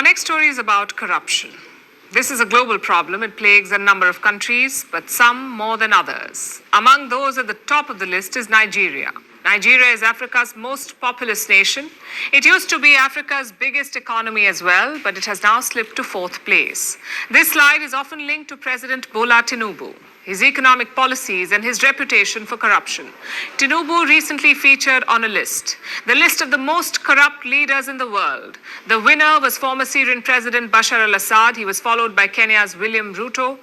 our next story is about corruption. This is a global problem. It plagues a number of countries, but some more than others. Among those at the top of the list is Nigeria. Nigeria is Africa's most populous nation. It used to be Africa's biggest economy as well, but it has now slipped to fourth place. This slide is often linked to President Bola Tinubu, his economic policies and his reputation for corruption. Tinubu recently featured on a list, the list of the most corrupt leaders in the world. The winner was former Syrian President Bashar al-Assad. He was followed by Kenya's William Ruto.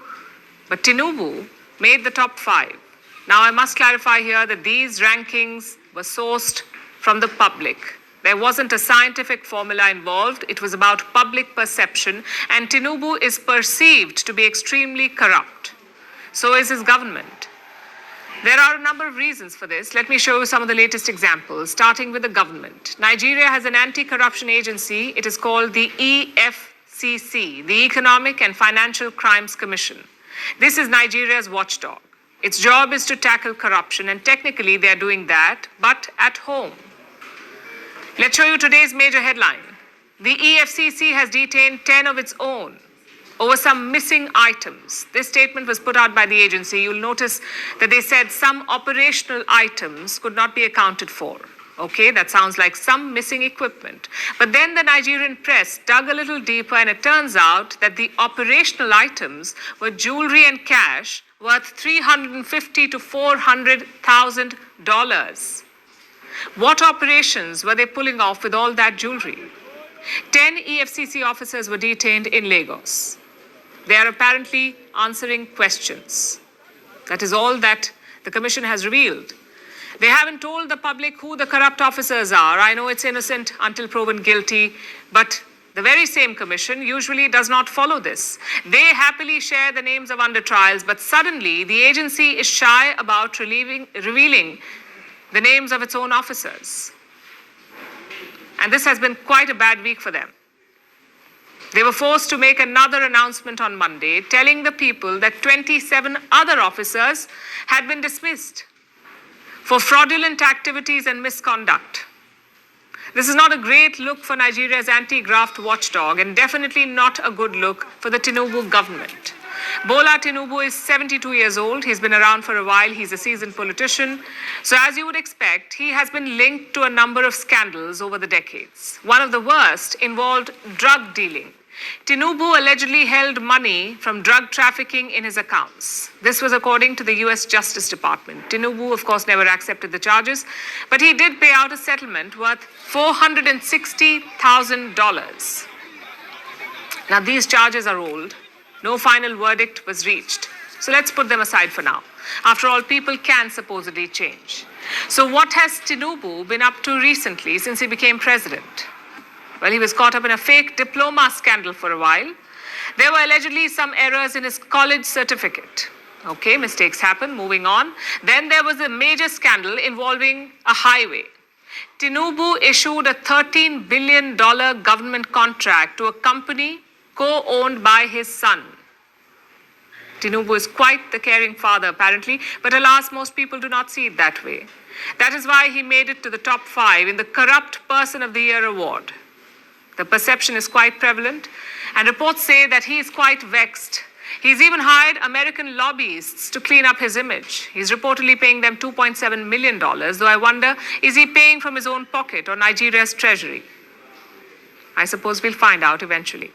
But Tinubu made the top 5. Now, I must clarify here that these rankings were sourced from the public. There wasn't a scientific formula involved. It was about public perception, and Tinubu is perceived to be extremely corrupt. So is his government. There are a number of reasons for this. Let me show you some of the latest examples, starting with the government. Nigeria has an anti-corruption agency. It is called the EFCC, the Economic and Financial Crimes Commission. This is Nigeria's watchdog. Its job is to tackle corruption, and technically they are doing that, but at home. Let's show you today's major headline. The EFCC has detained 10 of its own over some missing items. This statement was put out by the agency. You'll notice that they said some operational items could not be accounted for. Okay, that sounds like some missing equipment. But then the Nigerian press dug a little deeper, and it turns out that the operational items were jewelry and cash worth $350,000 to $400,000. What operations were they pulling off with all that jewelry? 10 EFCC officers were detained in Lagos. They are apparently answering questions. That is all that the commission has revealed. They haven't told the public who the corrupt officers are. I know it's innocent until proven guilty, but the very same commission usually does not follow this. They happily share the names of under trials, but suddenly the agency is shy about revealing the names of its own officers. And this has been quite a bad week for them. They were forced to make another announcement on Monday, telling the people that 27 other officers had been dismissed for fraudulent activities and misconduct. This is not a great look for Nigeria's anti-graft watchdog, and definitely not a good look for the Tinubu government. Bola Tinubu is 72 years old. He's been around for a while. He's a seasoned politician. So as you would expect, he has been linked to a number of scandals over the decades. One of the worst involved drug dealing. Tinubu allegedly held money from drug trafficking in his accounts. This was according to the US Justice Department. Tinubu, of course, never accepted the charges, but he did pay out a settlement worth $460,000. Now, these charges are old. No final verdict was reached. So let's put them aside for now. After all, people can supposedly change. So what has Tinubu been up to recently since he became president? Well, he was caught up in a fake diploma scandal for a while. There were allegedly some errors in his college certificate. Okay, mistakes happen, moving on. Then there was a major scandal involving a highway. Tinubu issued a $13 billion government contract to a company co-owned by his son. Tinubu is quite the caring father, apparently, but alas, most people do not see it that way. That is why he made it to the top 5 in the Corrupt Person of the Year award. The perception is quite prevalent, and reports say that he is quite vexed. He's even hired American lobbyists to clean up his image. He's reportedly paying them $2.7 million, though I wonder, is he paying from his own pocket or Nigeria's treasury? I suppose we'll find out eventually.